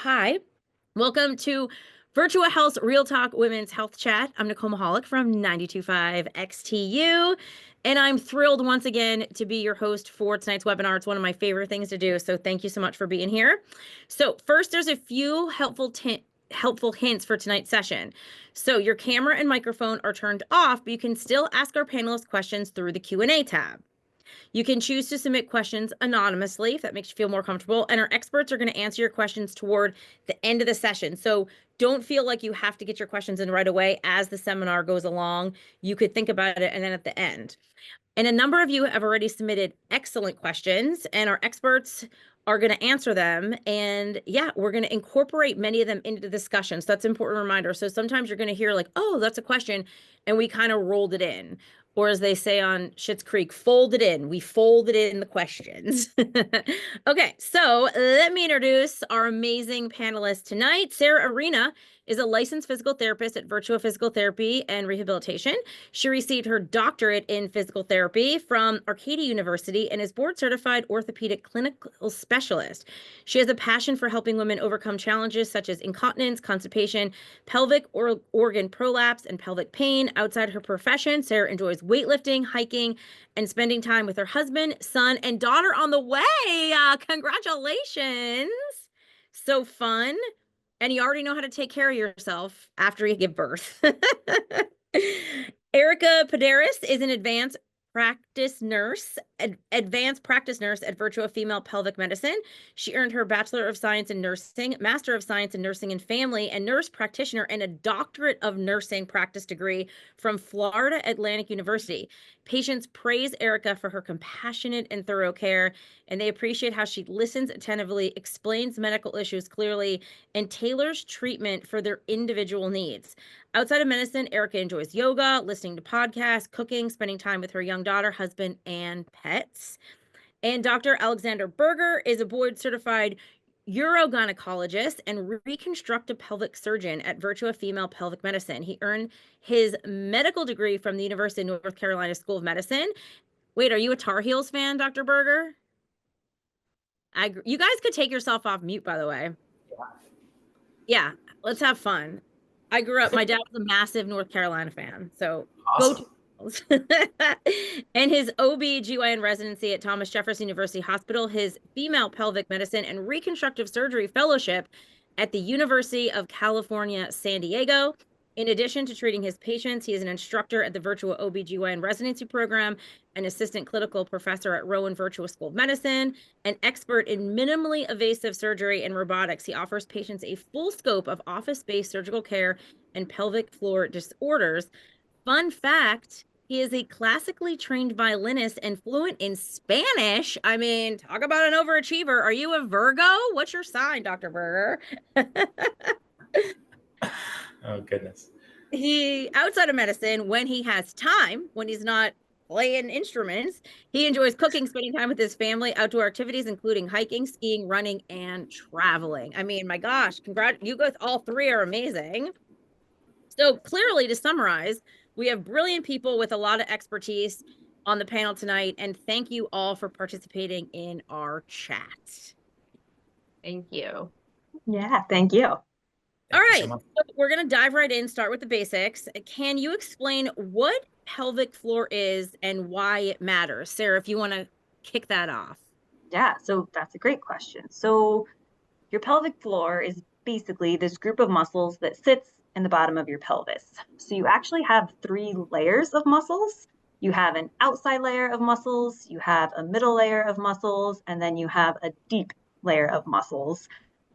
Hi, welcome to Virtua Health's Real Talk Women's Health Chat. I'm Nicole Michalik from 92.5 XTU, and I'm thrilled once again to be your host for tonight's webinar. It's one of my favorite things to do, so thank you so much for being here. So first, there's a few helpful hints for tonight's session. So your camera and microphone are turned off, but you can still ask our panelists questions through the Q&A tab. You can choose to submit questions anonymously if that makes you feel more comfortable, and our experts are going to answer your questions toward the end of the session. So don't feel like you have to get your questions in right away as the seminar goes along. You could think about it and then at the end. And a number of you have already submitted excellent questions, and our experts are going to answer them. And yeah, we're going to incorporate many of them into the discussion. So that's an important reminder. So sometimes you're going to hear like, oh, that's a question, and we kind of rolled it in. Or as they say on Schitt's Creek, fold it in. We folded in the questions. Okay, so let me introduce our amazing panelists tonight. Sarah Arena is a licensed physical therapist at Virtua Physical Therapy and Rehabilitation. She received her doctorate in physical therapy from Arcadia University and is board certified orthopedic clinical specialist. She has a passion for helping women overcome challenges such as incontinence, constipation, pelvic organ prolapse, and pelvic pain. Outside her profession, Sarah enjoys weightlifting, hiking, and spending time with her husband, son, and daughter on the way. Congratulations. So fun. And you already know how to take care of yourself after you give birth. Erika Poderis is an advanced practice nurse at Virtua Female Pelvic Medicine. She earned her Bachelor of Science in Nursing, Master of Science in Nursing and Family, and Nurse Practitioner, and a Doctorate of Nursing practice degree from Florida Atlantic University. Patients praise Erika for her compassionate and thorough care, and they appreciate how she listens attentively, explains medical issues clearly, and tailors treatment for their individual needs. Outside of medicine, Erika enjoys yoga, listening to podcasts, cooking, spending time with her young daughter, husband, and pets. And Dr. Alexander Berger is a board-certified urogynecologist and reconstructive pelvic surgeon at Virtua Female Pelvic Medicine. He earned his medical degree from the University of North Carolina School of Medicine. Wait, are you a Tar Heels fan, Dr. Berger? You guys could take yourself off mute, by the way. Yeah, let's have fun. I grew up, my dad was a massive North Carolina fan, so awesome. Go and his OB/GYN residency at Thomas Jefferson University Hospital, his female pelvic medicine and reconstructive surgery fellowship at the University of California, San Diego. In addition to treating his patients, he is an instructor at the Virtua OB/GYN residency program, an assistant clinical professor at Rowan Virtua School of Medicine, an expert in minimally invasive surgery and robotics. He offers patients a full scope of office-based surgical care and pelvic floor disorders. Fun fact, he is a classically trained violinist and fluent in Spanish. I mean, talk about an overachiever. Are you a Virgo? What's your sign, Dr. Berger? Oh, goodness. He, outside of medicine, when he has time, when he's not playing instruments, he enjoys cooking, spending time with his family, outdoor activities, including hiking, skiing, running, and traveling. I mean, my gosh, congrats. You guys, all three are amazing. So clearly, to summarize, we have brilliant people with a lot of expertise on the panel tonight, and thank you all for participating in our chat. Thank you. Yeah, thank you. All right, so we're going to dive right in, start with the basics. Can you explain what pelvic floor is and why it matters? Sarah, if you want to kick that off. Yeah, so that's a great question. So your pelvic floor is basically this group of muscles that sits in the bottom of your pelvis. So you actually have 3 layers of muscles. You have an outside layer of muscles, you have a middle layer of muscles, and then you have a deep layer of muscles.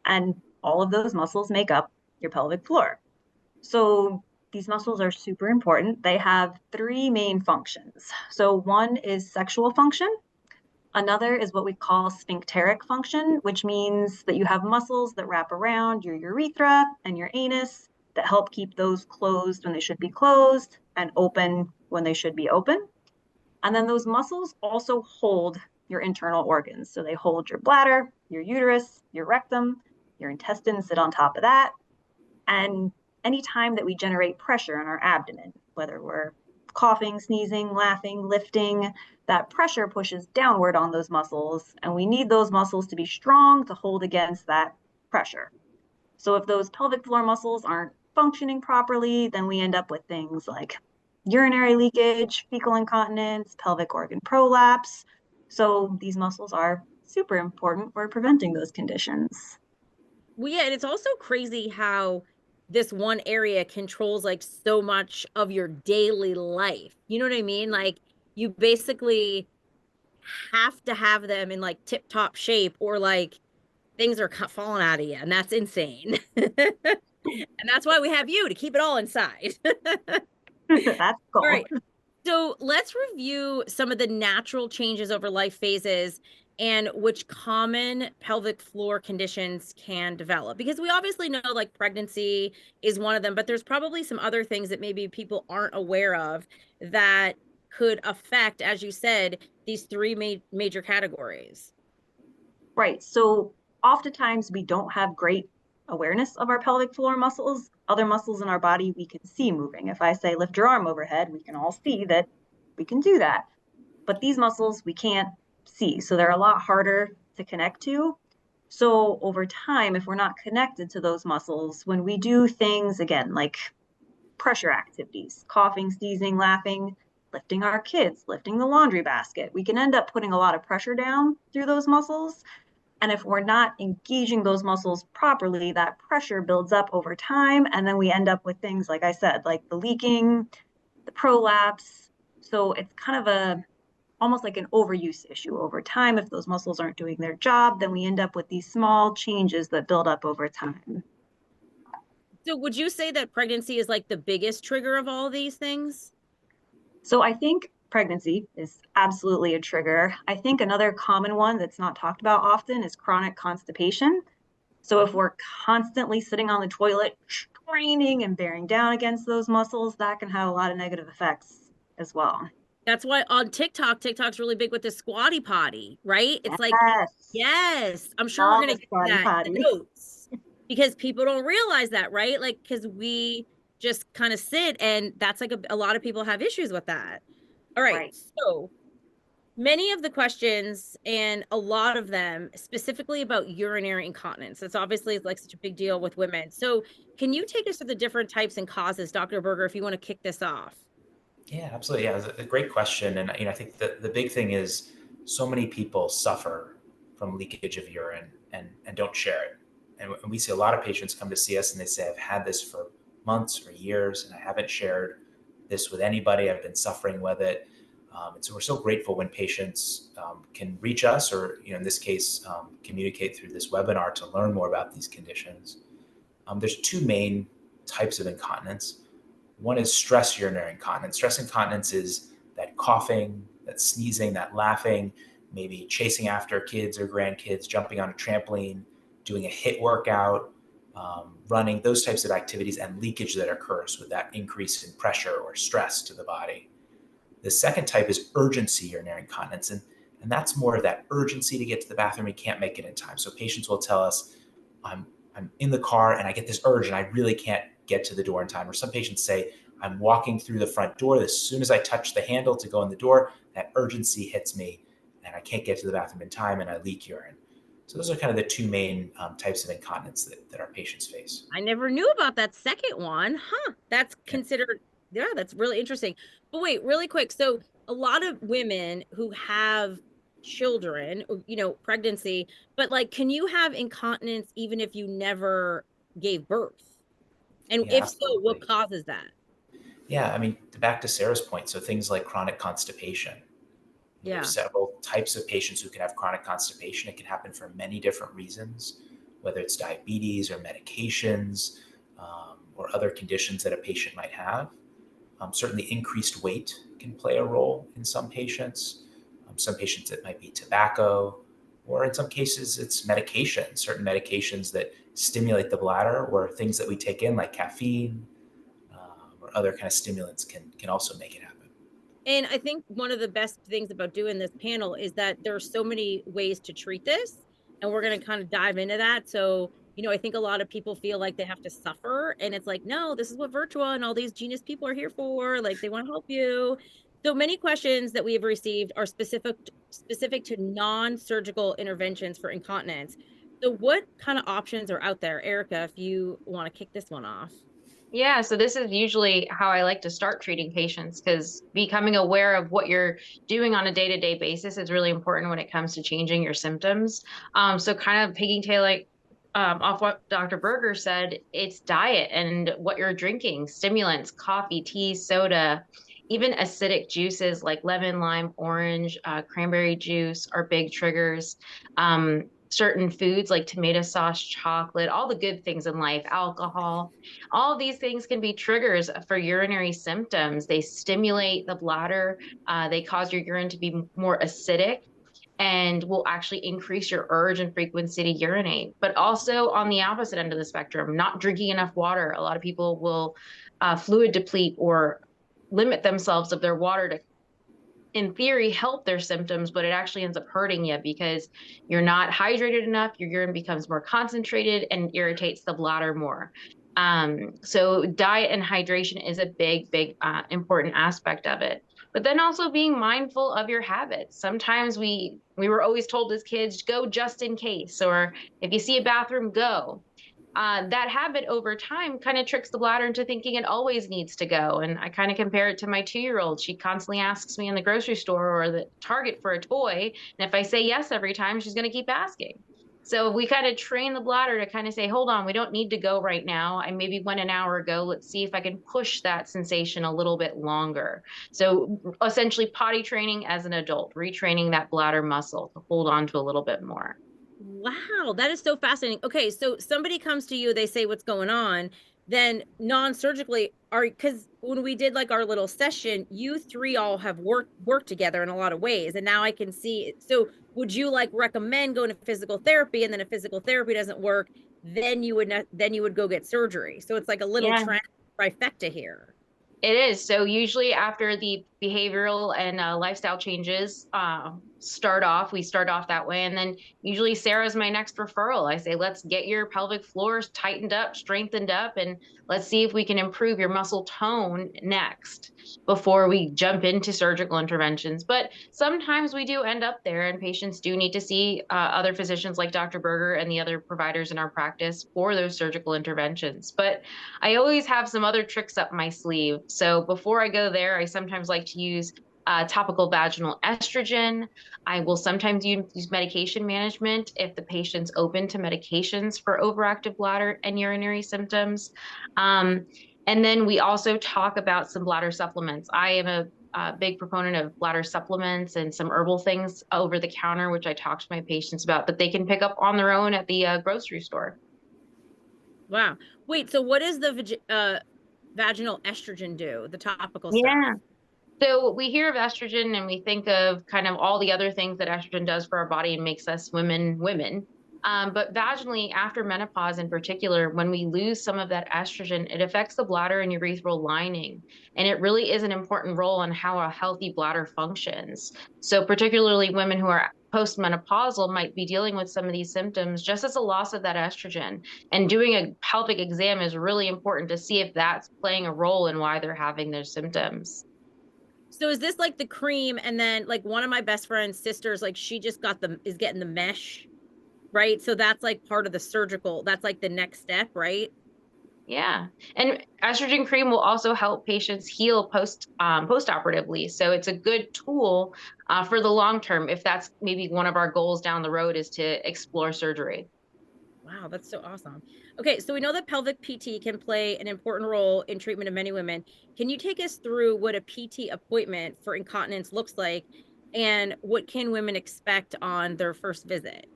And all of those muscles make up your pelvic floor. So these muscles are super important. They have 3 main functions. So one is sexual function. Another is what we call sphincteric function, which means that you have muscles that wrap around your urethra and your anus that help keep those closed when they should be closed and open when they should be open. And then those muscles also hold your internal organs. So they hold your bladder, your uterus, your rectum, your intestines sit on top of that. And anytime that we generate pressure in our abdomen, whether we're coughing, sneezing, laughing, lifting, that pressure pushes downward on those muscles, and we need those muscles to be strong to hold against that pressure. So if those pelvic floor muscles aren't functioning properly, then we end up with things like urinary leakage, fecal incontinence, pelvic organ prolapse. So these muscles are super important for preventing those conditions. Well, yeah, and it's also crazy how this one area controls like so much of your daily life. You know what I mean? Like you basically have to have them in like tip top shape or like things are falling out of you, and that's insane. And that's why we have you to keep it all inside. That's cool. All right. So let's review some of the natural changes over life phases and which common pelvic floor conditions can develop. Because we obviously know like pregnancy is one of them, but there's probably some other things that maybe people aren't aware of that could affect, as you said, these three major categories. Right. So oftentimes we don't have great awareness of our pelvic floor muscles. Other muscles in our body we can see moving. If I say lift your arm overhead, we can all see that we can do that. But these muscles we can't see. So they're a lot harder to connect to. So over time, if we're not connected to those muscles, when we do things again, like pressure activities, coughing, sneezing, laughing, lifting our kids, lifting the laundry basket, we can end up putting a lot of pressure down through those muscles. And if we're not engaging those muscles properly, that pressure builds up over time. And then we end up with things, like I said, like the leaking, the prolapse. So it's kind of almost like an overuse issue over time. If those muscles aren't doing their job, then we end up with these small changes that build up over time. So would you say that pregnancy is like the biggest trigger of all these things? So I think pregnancy is absolutely a trigger. I think another common one that's not talked about often is chronic constipation. So if we're constantly sitting on the toilet, straining and bearing down against those muscles, that can have a lot of negative effects as well. That's why on TikTok's really big with the squatty potty, right? It's like, Yes. yes, I'm sure we're Love gonna the get squatty that in the potty. notes because people don't realize that, right? Like, because we just kind of sit, and that's like a lot of people have issues with that. All right, Right. so many of the questions and a lot of them specifically about urinary incontinence. That's obviously like such a big deal with women. So can you take us through the different types and causes, Dr. Berger, if you want to kick this off? Yeah, absolutely. Yeah, it's a great question. And I think the big thing is so many people suffer from leakage of urine and don't share it. And we see a lot of patients come to see us and they say, I've had this for months or years and I haven't shared this with anybody. I've been suffering with it. And so we're so grateful when patients can reach us or, in this case, communicate through this webinar to learn more about these conditions. There's two main types of incontinence. One is stress urinary incontinence. Stress incontinence is that coughing, that sneezing, that laughing, maybe chasing after kids or grandkids, jumping on a trampoline, doing a HIIT workout, running, those types of activities, and leakage that occurs with that increase in pressure or stress to the body. The second type is urgency urinary incontinence, and that's more of that urgency to get to the bathroom. You can't make it in time. So patients will tell us, I'm in the car and I get this urge and I really can't get to the door in time. Or some patients say, I'm walking through the front door. As soon as I touch the handle to go in the door, that urgency hits me and I can't get to the bathroom in time and I leak urine. So those are kind of the two main types of incontinence that our patients face. I never knew about that second one. Huh. That's considered, yeah, that's really interesting. But wait, really quick. So a lot of women who have children, or, pregnancy, but like, can you have incontinence even if you never gave birth? And Yeah, if so, what absolutely. causes that? Yeah, I mean, back to Sarah's point. So things like chronic constipation. Yeah. There's several types of patients who can have chronic constipation. It can happen for many different reasons, whether it's diabetes or medications or other conditions that a patient might have. Certainly, increased weight can play a role in some patients. Some patients, it might be tobacco, or in some cases, it's medication, certain medications that stimulate the bladder, or things that we take in, like caffeine or other kind of stimulants, can also make it happen. And I think one of the best things about doing this panel is that there are so many ways to treat this, and we're going to kind of dive into that. So, I think a lot of people feel like they have to suffer, and it's like, no, this is what Virtua and all these genius people are here for. Like, they want to help you. So many questions that we have received are specific to non-surgical interventions for incontinence. So what kind of options are out there, Erika, if you want to kick this one off? Yeah, so this is usually how I like to start treating patients, because becoming aware of what you're doing on a day-to-day basis is really important when it comes to changing your symptoms. So kind of pigtailing off what Dr. Berger said, it's diet and what you're drinking, stimulants, coffee, tea, soda, even acidic juices like lemon, lime, orange, cranberry juice are big triggers. Certain foods like tomato sauce, chocolate, all the good things in life, alcohol, all these things can be triggers for urinary symptoms. They stimulate the bladder, they cause your urine to be more acidic, and will actually increase your urge and frequency to urinate. But also on the opposite end of the spectrum, not drinking enough water. A lot of people will fluid deplete or limit themselves of their water to, in theory, help their symptoms, but it actually ends up hurting you because you're not hydrated enough. Your urine becomes more concentrated and irritates the bladder more. So diet and hydration is a big, important aspect of it. But then also being mindful of your habits. Sometimes we were always told as kids, go just in case, or if you see a bathroom, go. That habit over time kind of tricks the bladder into thinking it always needs to go. And I kind of compare it to my 2-year-old. She constantly asks me in the grocery store or the Target for a toy. And if I say yes every time, she's going to keep asking. So we kind of train the bladder to kind of say, hold on, we don't need to go right now. I maybe went an hour ago. Let's see if I can push that sensation a little bit longer. So essentially potty training as an adult, retraining that bladder muscle to hold on to a little bit more. Wow, that is so fascinating. Okay, so somebody comes to you, they say what's going on, then non-surgically, because when we did like our little session, you three all have worked together in a lot of ways, and now I can see it. So would you like recommend going to physical therapy, and then if physical therapy doesn't work, then you would go get surgery? So it's like a little trifecta here. It is. So usually after the behavioral and lifestyle changes we start off that way. And then usually Sarah's my next referral. I say, let's get your pelvic floors tightened up, strengthened up, and let's see if we can improve your muscle tone next before we jump into surgical interventions. But sometimes we do end up there, and patients do need to see other physicians like Dr. Berger and the other providers in our practice for those surgical interventions. But I always have some other tricks up my sleeve. So before I go there, I sometimes like to use topical vaginal estrogen. I will sometimes use medication management if the patient's open to medications for overactive bladder and urinary symptoms. And then we also talk about some bladder supplements. I am a big proponent of bladder supplements and some herbal things over the counter, which I talk to my patients about, that they can pick up on their own at the grocery store. Wow. Wait, so what does the vaginal estrogen do, the topical stuff? Yeah. So we hear of estrogen and we think of kind of all the other things that estrogen does for our body and makes us women. But vaginally, after menopause in particular, when we lose some of that estrogen, it affects the bladder and urethral lining. And it really is an important role in how a healthy bladder functions. So particularly women who are postmenopausal might be dealing with some of these symptoms just as a loss of that estrogen. And doing a pelvic exam is really important to see if that's playing a role in why they're having those symptoms. So is this like the cream, and then like one of my best friend's sisters, like she just is getting the mesh, right? So that's like part of the surgical, that's like the next step, right? Yeah. And estrogen cream will also help patients heal postoperatively. So it's a good tool for the long term if that's maybe one of our goals down the road is to explore surgery. Wow, that's so awesome. Okay, so we know that pelvic PT can play an important role in treatment of many women. Can you take us through what a PT appointment for incontinence looks like, and what can women expect on their first visit?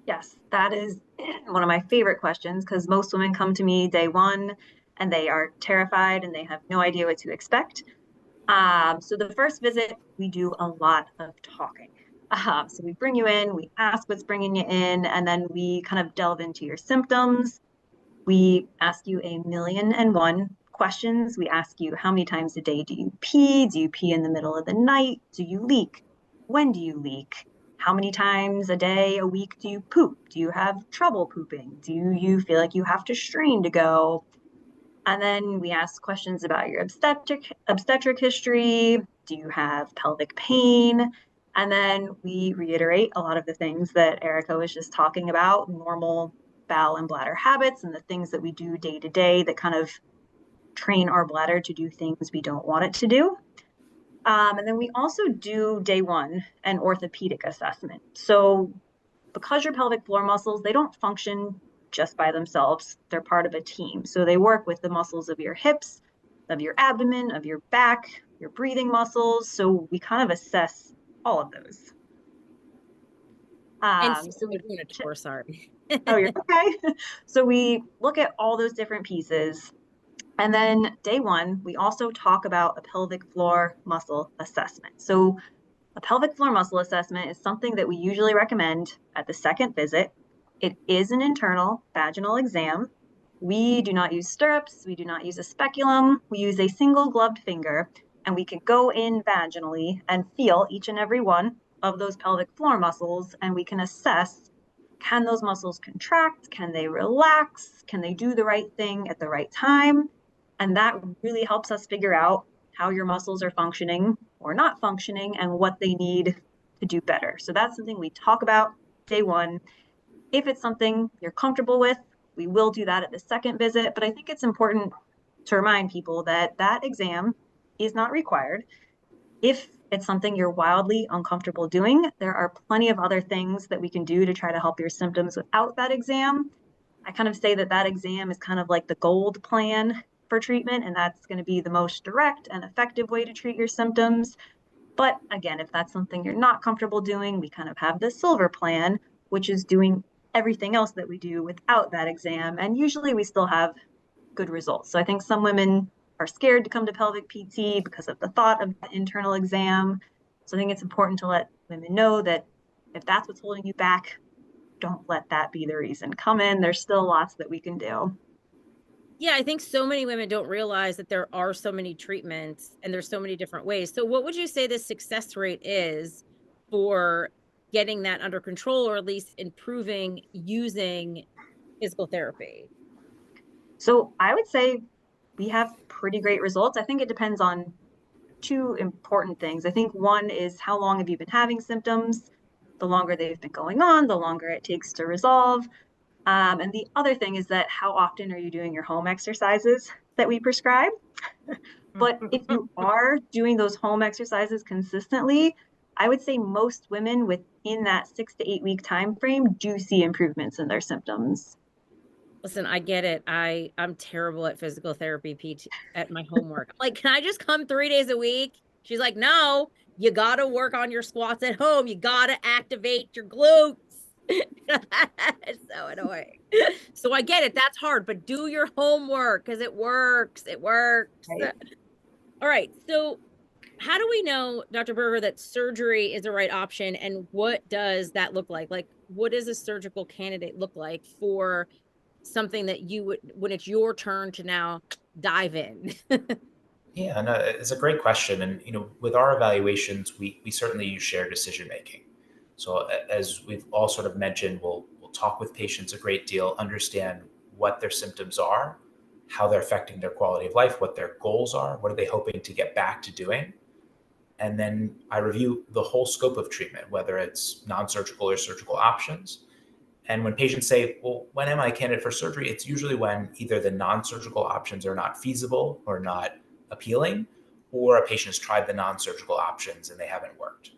Yes, that is one of my favorite questions because most women come to me day one and they are terrified and they have no idea what to expect. So the first visit, we do a lot of talking. So we bring you in, we ask what's bringing you in, and then we kind of delve into your symptoms. We ask you 1,000,001 questions. We ask you, how many times a day do you pee? Do you pee in the middle of the night? Do you leak? When do you leak? How many times a day, a week do you poop? Do you have trouble pooping? Do you feel like you have to strain to go? And then we ask questions about your obstetric history. Do you have pelvic pain? And then we reiterate a lot of the things that Erika was just talking about, normal bowel and bladder habits and the things that we do day to day that kind of train our bladder to do things we don't want it to do. And then we also do day one, an orthopedic assessment. So because your pelvic floor muscles, they don't function just by themselves. They're part of a team. So they work with the muscles of your hips, of your abdomen, of your back, your breathing muscles. So we kind of assess all of those. So we're doing a tour, sorry. Oh, you're okay. So we look at all those different pieces. And then day one, we also talk about a pelvic floor muscle assessment. So a pelvic floor muscle assessment is something that we usually recommend at the second visit. It is an internal vaginal exam. We do not use stirrups. We do not use a speculum. We use a single gloved finger, and we can go in vaginally and feel each and every one of those pelvic floor muscles, and we can assess, can those muscles contract? Can they relax? Can they do the right thing at the right time? And that really helps us figure out how your muscles are functioning or not functioning and what they need to do better. So that's something we talk about day one. If it's something you're comfortable with, we will do that at the second visit. But I think it's important to remind people that that exam is not required. If it's something you're wildly uncomfortable doing, there are plenty of other things that we can do to try to help your symptoms without that exam. I kind of say that that exam is kind of like the gold plan for treatment, and that's going to be the most direct and effective way to treat your symptoms. But again, if that's something you're not comfortable doing, we kind of have the silver plan, which is doing everything else that we do without that exam. And usually we still have good results. So I think some women are scared to come to pelvic PT because of the thought of the internal exam. So I think it's important to let women know that if that's what's holding you back, don't let that be the reason. Come in, there's still lots that we can do. Yeah, I think so many women don't realize that there are so many treatments and there's so many different ways. So what would you say the success rate is for getting that under control, or at least improving using physical therapy? So I would say we have pretty great results. I think it depends on two important things. I think one is how long have you been having symptoms? The longer they've been going on, the longer it takes to resolve. And the other thing is that how often are you doing your home exercises that we prescribe? But if you are doing those home exercises consistently, I would say most women within that 6 to 8 week time frame do see improvements in their symptoms. Listen, I get it. I'm terrible at physical therapy PT at my homework. I'm like, can I just come 3 days a week? She's like, no, you got to work on your squats at home. You got to activate your glutes. It's so annoying. So I get it. That's hard, but do your homework because it works. It works. Right. All right. So how do we know, Dr. Berger, that surgery is the right option, and what does that look like? Like, what does a surgical candidate look like for something that you would, when it's your turn to now dive in? Yeah, no, it's a great question. And, with our evaluations, we certainly use shared decision making. So as we've all sort of mentioned, we'll talk with patients a great deal, understand what their symptoms are, how they're affecting their quality of life, what their goals are, what are they hoping to get back to doing. And then I review the whole scope of treatment, whether it's non-surgical or surgical options. And when patients say, well, when am I a candidate for surgery? It's usually when either the non-surgical options are not feasible or not appealing, or a patient has tried the non-surgical options and they haven't worked.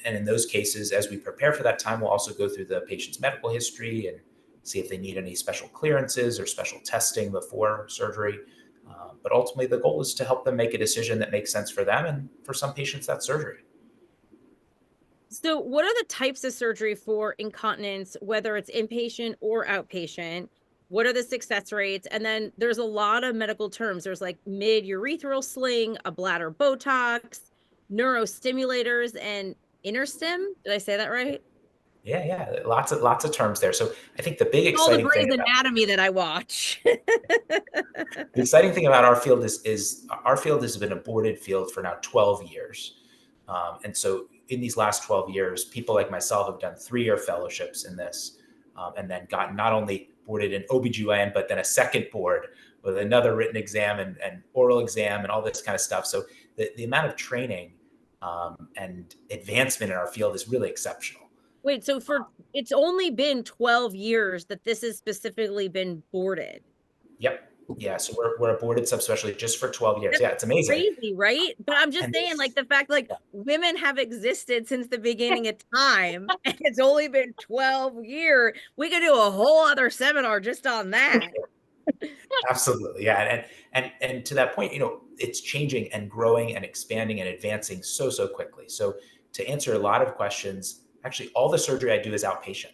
And in those cases, as we prepare for that time, we'll also go through the patient's medical history and see if they need any special clearances or special testing before surgery. But ultimately, the goal is to help them make a decision that makes sense for them. And for some patients, that's surgery. So what are the types of surgery for incontinence, whether it's inpatient or outpatient? What are the success rates? And then there's a lot of medical terms. There's like mid-urethral sling, a bladder Botox, neurostimulators, and InterStim. Did I say that right? Yeah, lots of terms there. So I think the big All the exciting Grey's thing Anatomy that I watch. the exciting thing about our field is our field has been a boarded field for now 12 years. And so in these last 12 years, people like myself have done 3-year fellowships in this, and then gotten not only boarded in OBGYN, but then a second board with another written exam and oral exam and all this kind of stuff. So the amount of training and advancement in our field is really exceptional. Wait, so it's only been 12 years that this has specifically been boarded. Yep. Yeah. So we're a boarded subspecialty just for 12 years. Yeah, it's amazing. Crazy, right? But I'm just saying, like, the fact, like, women have existed since the beginning of time, and it's only been 12 years. We could do a whole other seminar just on that. Absolutely. Yeah. And to that point, it's changing and growing and expanding and advancing so quickly. So to answer a lot of questions, actually all the surgery I do is outpatient.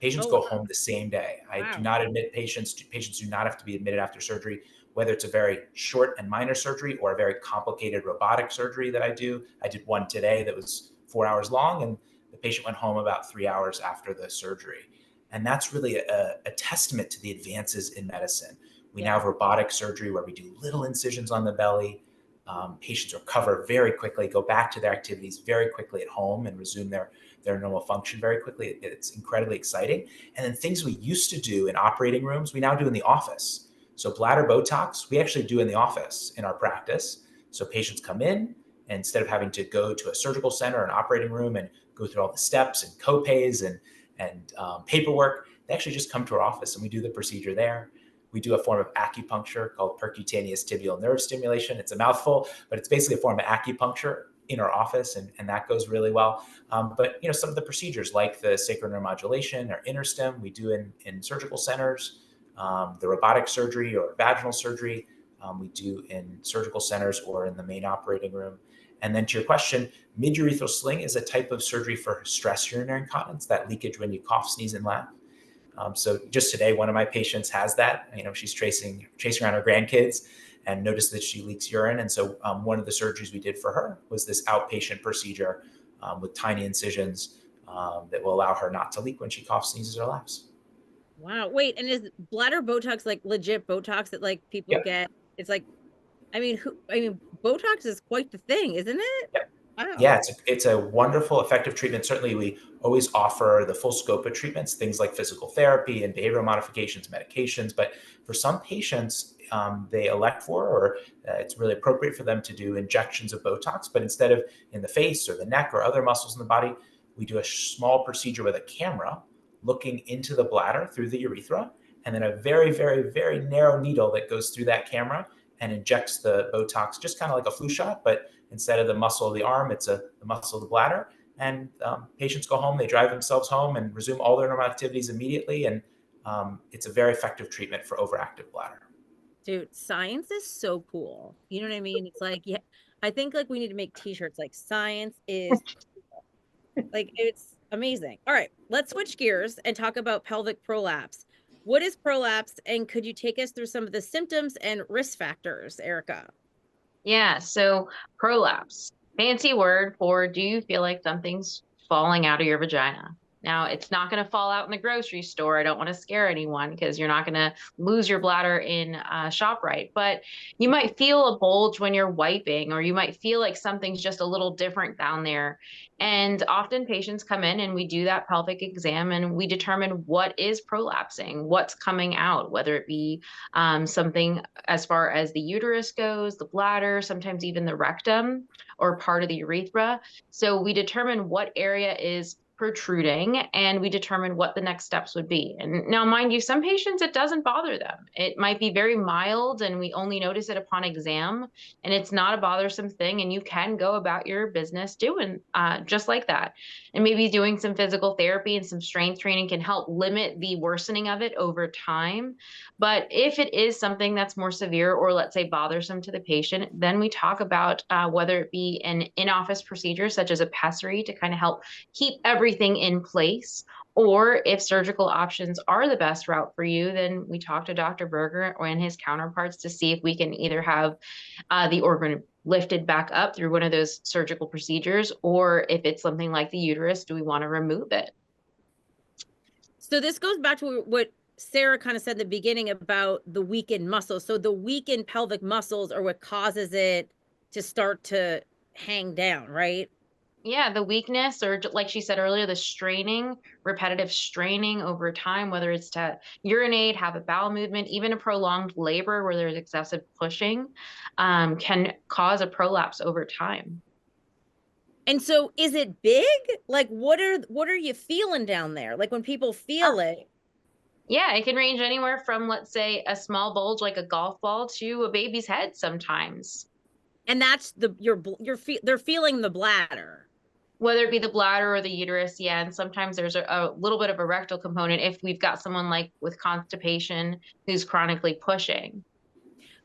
Patients go home the same day. I do not admit patients. Patients do not have to be admitted after surgery, whether it's a very short and minor surgery or a very complicated robotic surgery that I do. I did one today that was 4 hours long, and the patient went home about 3 hours after the surgery. And that's really a testament to the advances in medicine. We now have robotic surgery where we do little incisions on the belly. Patients recover very quickly, go back to their activities very quickly at home and resume their normal function very quickly. It's incredibly exciting. And then things we used to do in operating rooms, we now do in the office. So bladder Botox, we actually do in the office in our practice. So patients come in, and instead of having to go to a surgical center or an operating room and go through all the steps and copays and paperwork, they actually just come to our office and we do the procedure there. We do a form of acupuncture called percutaneous tibial nerve stimulation. It's a mouthful, but it's basically a form of acupuncture in our office, and that goes really well. But some of the procedures like the sacral neuromodulation or InterStim, we do in surgical centers. The robotic surgery or vaginal surgery, we do in surgical centers or in the main operating room. And then to your question, mid-urethral sling is a type of surgery for stress urinary incontinence, that leakage when you cough, sneeze, and laugh. So just today, one of my patients has that. She's chasing around her grandkids and noticed that she leaks urine. And so one of the surgeries we did for her was this outpatient procedure with tiny incisions that will allow her not to leak when she coughs, sneezes, or laughs. Wow. Wait, and is bladder Botox like legit Botox that like people get? It's like, Botox is quite the thing, isn't it? Yeah. Wow. Yeah, it's a wonderful, effective treatment. Certainly, we always offer the full scope of treatments, things like physical therapy and behavioral modifications, medications. But for some patients, they elect for, or it's really appropriate for them to do injections of Botox. But instead of in the face or the neck or other muscles in the body, we do a small procedure with a camera looking into the bladder through the urethra, and then a very, very, very narrow needle that goes through that camera and injects the Botox, just kind of like a flu shot, but instead of the muscle of the arm, it's the muscle of the bladder. And patients go home, they drive themselves home and resume all their normal activities immediately. And it's a very effective treatment for overactive bladder. Dude, science is so cool. You know what I mean? It's like, yeah, I think like we need to make t-shirts like science is cool. Like it's amazing. All right, let's switch gears and talk about pelvic prolapse. What is prolapse, and could you take us through some of the symptoms and risk factors, Erika? Yeah, so prolapse, fancy word for do you feel like something's falling out of your vagina? Now, it's not going to fall out in the grocery store. I don't want to scare anyone because you're not going to lose your bladder in ShopRite, but you might feel a bulge when you're wiping, or you might feel like something's just a little different down there. And often patients come in and we do that pelvic exam and we determine what is prolapsing, what's coming out, whether it be something as far as the uterus goes, the bladder, sometimes even the rectum or part of the urethra. So we determine what area is protruding and we determine what the next steps would be. And now, mind you, some patients, it doesn't bother them. It might be very mild and we only notice it upon exam, and it's not a bothersome thing. And you can go about your business doing just like that. And maybe doing some physical therapy and some strength training can help limit the worsening of it over time. But if it is something that's more severe or, let's say, bothersome to the patient, then we talk about whether it be an in-office procedure such as a pessary to kind of help keep everything in place, or if surgical options are the best route for you, then we talk to Dr. Berger and his counterparts to see if we can either have the organ lifted back up through one of those surgical procedures, or if it's something like the uterus, do we want to remove it? So this goes back to what Sarah kind of said in the beginning about the weakened muscles. So the weakened pelvic muscles are what causes it to start to hang down, right? Yeah, the weakness, or like she said earlier, the straining, repetitive straining over time, whether it's to urinate, have a bowel movement, even a prolonged labor where there's excessive pushing, can cause a prolapse over time. And so is it big? Like what are you feeling down there? Like when people feel it? Yeah, it can range anywhere from, let's say, a small bulge like a golf ball to a baby's head sometimes. And that's they're feeling the bladder. Whether it be the bladder or the uterus, yeah. And sometimes there's a little bit of a rectal component if we've got someone like with constipation who's chronically pushing.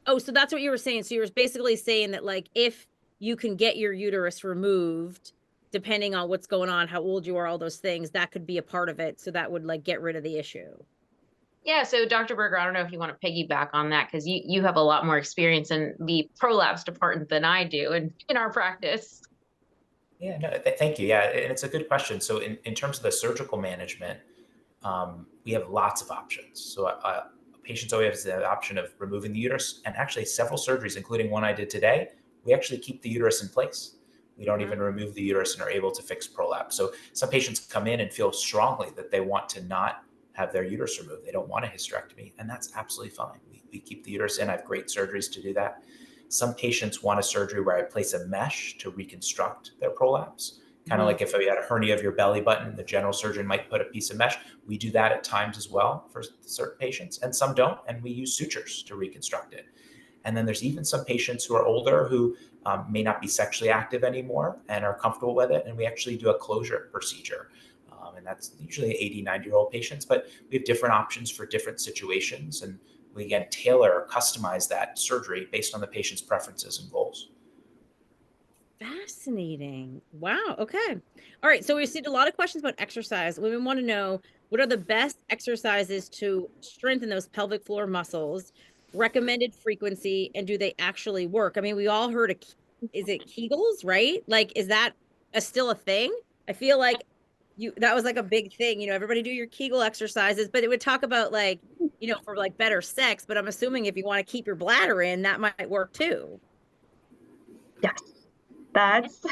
Oh, so that's what you were saying. So you were basically saying that like if you can get your uterus removed, depending on what's going on, how old you are, all those things, that could be a part of it. So that would like get rid of the issue. Yeah, so Dr. Berger, I don't know if you want to piggyback on that because you have a lot more experience in the prolapse department than I do in our practice. Yeah, no, thank you. Yeah, and it's a good question. So in terms of the surgical management, we have lots of options. So patients always have the option of removing the uterus, and actually several surgeries, including one I did today, we actually keep the uterus in place. We don't even remove the uterus and are able to fix prolapse. So some patients come in and feel strongly that they want to not have their uterus removed. They don't want a hysterectomy, and that's absolutely fine. We keep the uterus in. I have great surgeries to do that. Some patients want a surgery where I place a mesh to reconstruct their prolapse. Kind of like if you had a hernia of your belly button, the general surgeon might put a piece of mesh. We do that at times as well for certain patients, and some don't, and we use sutures to reconstruct it. And then there's even some patients who are older who may not be sexually active anymore and are comfortable with it, and we actually do a closure procedure. And that's usually 80, 90-year-old patients, but we have different options for different situations, and we again tailor or customize that surgery based on the patient's preferences and goals. Fascinating. Wow. Okay. All right. So we received a lot of questions about exercise. Women want to know what are the best exercises to strengthen those pelvic floor muscles, recommended frequency, and do they actually work? I mean, we all heard is it Kegels, right? Like, is that still a thing? I feel like that was like a big thing, everybody do your Kegel exercises, but it would talk about like, for like better sex, but I'm assuming if you want to keep your bladder in, that might work too. Yes, that's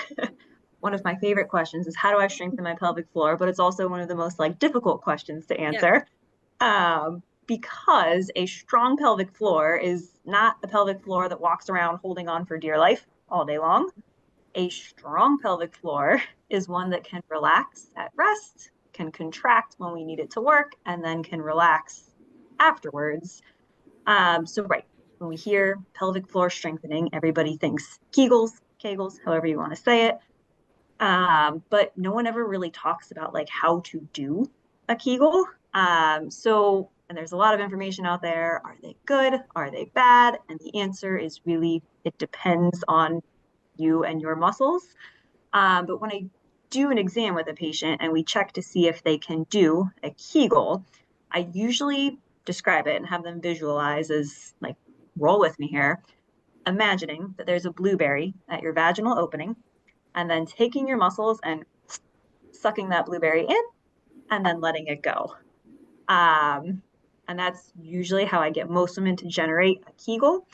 one of my favorite questions is how do I strengthen my pelvic floor? But it's also one of the most like difficult questions to answer. Because a strong pelvic floor is not a pelvic floor that walks around holding on for dear life all day long. A strong pelvic floor is one that can relax at rest, can contract when we need it to work, and then can relax afterwards. Right, when we hear pelvic floor strengthening, everybody thinks Kegels, however you want to say it. But no one ever really talks about like how to do a Kegel. And there's a lot of information out there. Are they good? Are they bad? And the answer is really, it depends on you and your muscles. But when I do an exam with a patient and we check to see if they can do a Kegel, I usually describe it and have them visualize as like, roll with me here, imagining that there's a blueberry at your vaginal opening, and then taking your muscles and sucking that blueberry in and then letting it go. And that's usually how I get most women to generate a Kegel.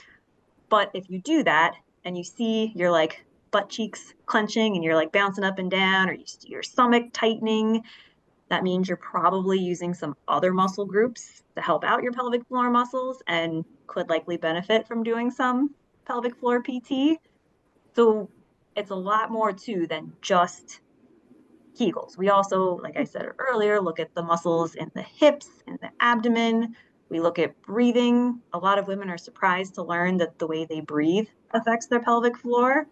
But if you do that and you see your like butt cheeks clenching and you're like bouncing up and down, or you see your stomach tightening, that means you're probably using some other muscle groups to help out your pelvic floor muscles and could likely benefit from doing some pelvic floor PT. So it's a lot more too than just Kegels. We also, like I said earlier, look at the muscles in the hips, in the abdomen. We look at breathing. A lot of women are surprised to learn that the way they breathe affects their pelvic floor,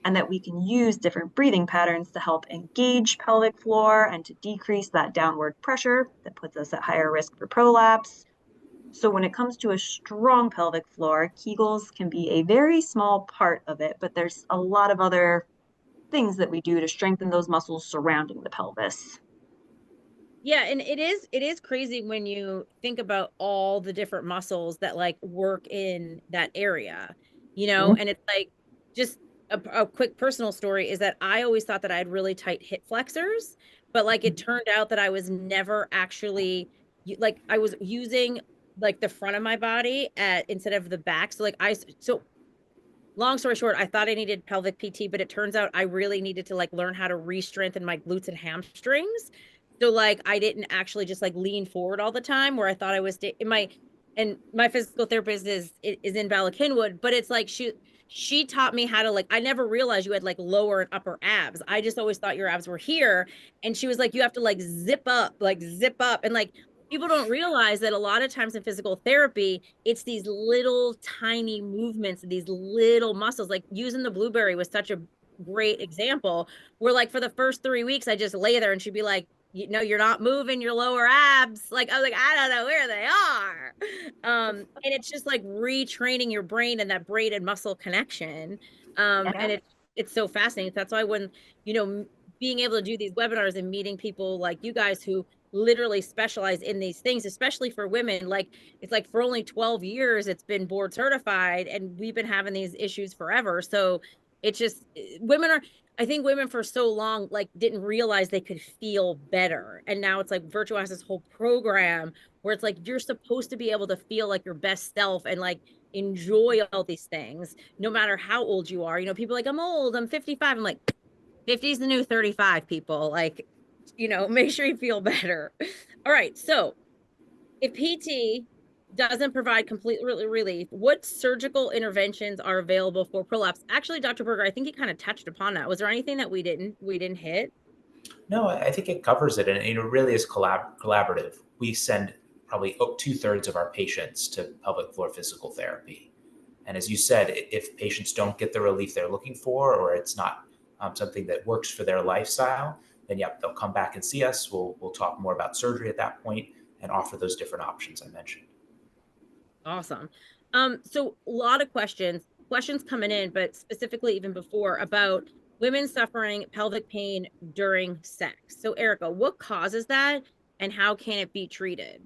and that we can use different breathing patterns to help engage pelvic floor and to decrease that downward pressure that puts us at higher risk for prolapse. So when it comes to a strong pelvic floor, Kegels can be a very small part of it, but there's a lot of other things that we do to strengthen those muscles surrounding the pelvis. Yeah, and it is crazy when you think about all the different muscles that like work in that area, and it's like just a quick personal story is that I always thought that I had really tight hip flexors, but like it turned out that I was never actually like I was using like the front of my body instead of the back. So long story short, I thought I needed pelvic PT, but it turns out I really needed to like learn how to re-strengthen my glutes and hamstrings. So like I didn't actually just like lean forward all the time where I thought I was in my physical therapist is in Bala Cynwyd, but it's like she taught me how to like, I never realized you had like lower and upper abs. I just always thought your abs were here. And she was like, you have to like zip up. And like, people don't realize that a lot of times in physical therapy, it's these little tiny movements, these little muscles. Like using the blueberry was such a great example where like for the first 3 weeks, I just lay there and she'd be like, you know, you're not moving your lower abs. Like, I was like, I don't know where they are. And it's just like retraining your brain and that brain and muscle connection. And it's so fascinating. That's why when, you know, being able to do these webinars and meeting people like you guys who literally specialize in these things, especially for women, like it's like for only 12 years, it's been board certified and we've been having these issues forever. So it's just women are, I think women for so long like didn't realize they could feel better. And now it's like Virtua has this whole program where it's like you're supposed to be able to feel like your best self and like enjoy all these things, no matter how old you are. You know, people are like, I'm old, I'm 55. I'm like, 50 is the new 35, people. Like, you know, make sure you feel better. All right. So if PT doesn't provide complete relief, what surgical interventions are available for prolapse? Actually, Dr. Berger, I think you kind of touched upon that. Was there anything that we didn't hit? No, I think it covers it, and it really is collaborative. We send probably 2/3 of our patients to pelvic floor physical therapy, and as you said, if patients don't get the relief they're looking for, or it's not something that works for their lifestyle, then yep, they'll come back and see us. We'll talk more about surgery at that point and offer those different options I mentioned. Awesome. So a lot of questions coming in, but specifically even before about women suffering pelvic pain during sex. So Erika, what causes that and how can it be treated?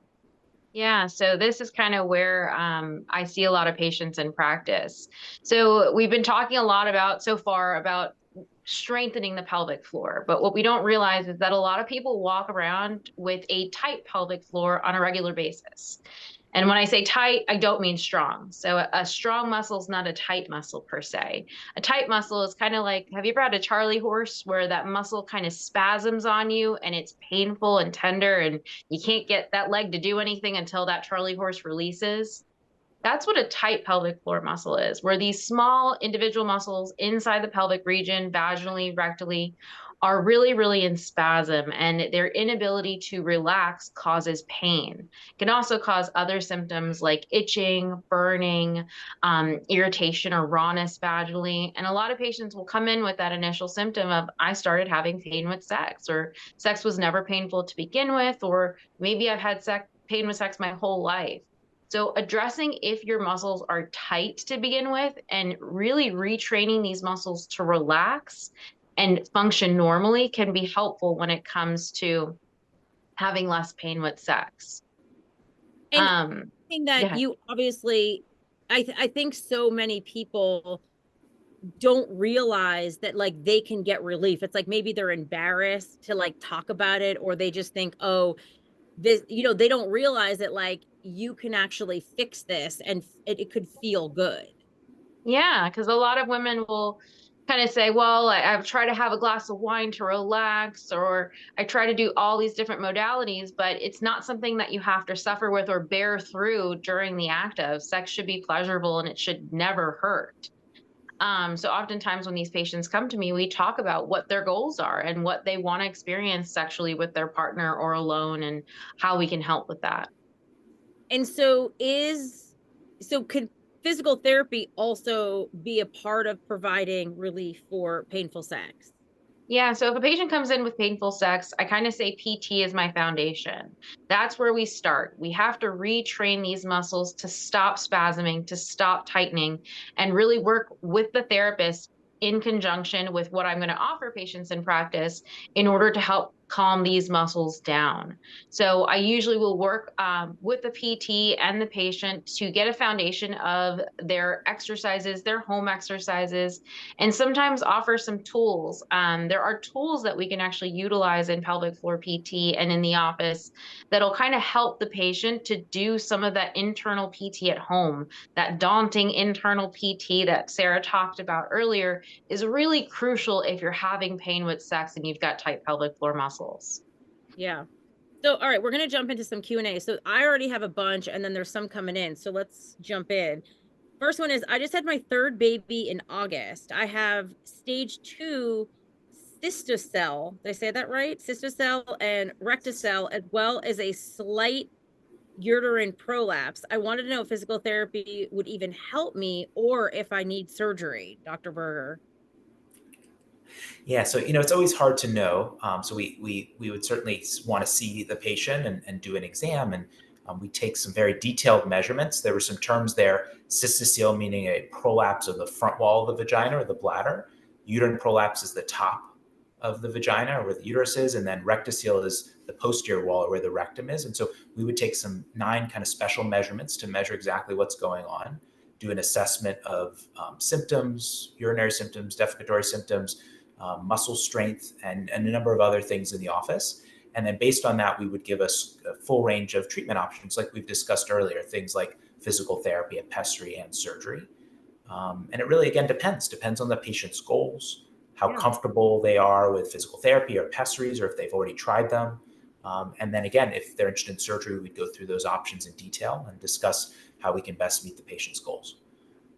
Yeah, so this is kind of where I see a lot of patients in practice. So we've been talking a lot about so far about strengthening the pelvic floor, but what we don't realize is that a lot of people walk around with a tight pelvic floor on a regular basis. And when I say tight, I don't mean strong. So a strong muscle is not a tight muscle per se. A tight muscle is kind of like, have you ever had a Charlie horse where that muscle kind of spasms on you and it's painful and tender and you can't get that leg to do anything until that Charlie horse releases? That's what a tight pelvic floor muscle is, where these small individual muscles inside the pelvic region, vaginally, rectally, are really, really in spasm, and their inability to relax causes pain. It can also cause other symptoms like itching, burning, irritation, or rawness vaginally. And a lot of patients will come in with that initial symptom of, I started having pain with sex, or sex was never painful to begin with, or maybe I've had pain with sex my whole life. So addressing if your muscles are tight to begin with and really retraining these muscles to relax and function normally can be helpful when it comes to having less pain with sex. And I think that yeah. you obviously, I think so many people don't realize that like they can get relief. It's like maybe they're embarrassed to like talk about it, or they just think, oh, this, you know, they don't realize that like you can actually fix this and it could feel good. Yeah, because a lot of women will kind of say, well, I've tried to have a glass of wine to relax, or I try to do all these different modalities, but it's not something that you have to suffer with or bear through during the act of. Sex should be pleasurable and it should never hurt. So oftentimes when these patients come to me, we talk about what their goals are and what they want to experience sexually with their partner or alone and how we can help with that. And so could physical therapy also be a part of providing relief for painful sex? Yeah, so if a patient comes in with painful sex, I kind of say PT is my foundation. That's where we start. We have to retrain these muscles to stop spasming, to stop tightening, and really work with the therapist in conjunction with what I'm going to offer patients in practice in order to help calm these muscles down. So I usually will work with the PT and the patient to get a foundation of their exercises, their home exercises, and sometimes offer some tools. There are tools that we can actually utilize in pelvic floor PT and in the office that'll kind of help the patient to do some of that internal PT at home. That daunting internal PT that Sarah talked about earlier is really crucial if you're having pain with sex and you've got tight pelvic floor muscles. Yeah. So, all right, we're going to jump into some Q&A. So I already have a bunch and then there's some coming in. So let's jump in. First one is, I just had my third baby in August. I have stage 2 cystocell. Did I say that right? Cystocell and rectocell, as well as a slight uterine prolapse. I wanted to know if physical therapy would even help me or if I need surgery, Dr. Berger. Yeah, so it's always hard to know. So we would certainly want to see the patient and do an exam, and we take some very detailed measurements. There were some terms there: cystocele meaning a prolapse of the front wall of the vagina or the bladder. Uterine prolapse is the top of the vagina or where the uterus is, and then rectocele is the posterior wall or where the rectum is. And so we would take some 9 kind of special measurements to measure exactly what's going on, do an assessment of symptoms, urinary symptoms, defecatory symptoms, muscle strength, and a number of other things in the office. And then based on that, we would give us a full range of treatment options, like we've discussed earlier, things like physical therapy, a pessary, and surgery. And it really, again, depends on the patient's goals, how comfortable they are with physical therapy or pessaries, or if they've already tried them. And then again, if they're interested in surgery, we'd go through those options in detail and discuss how we can best meet the patient's goals.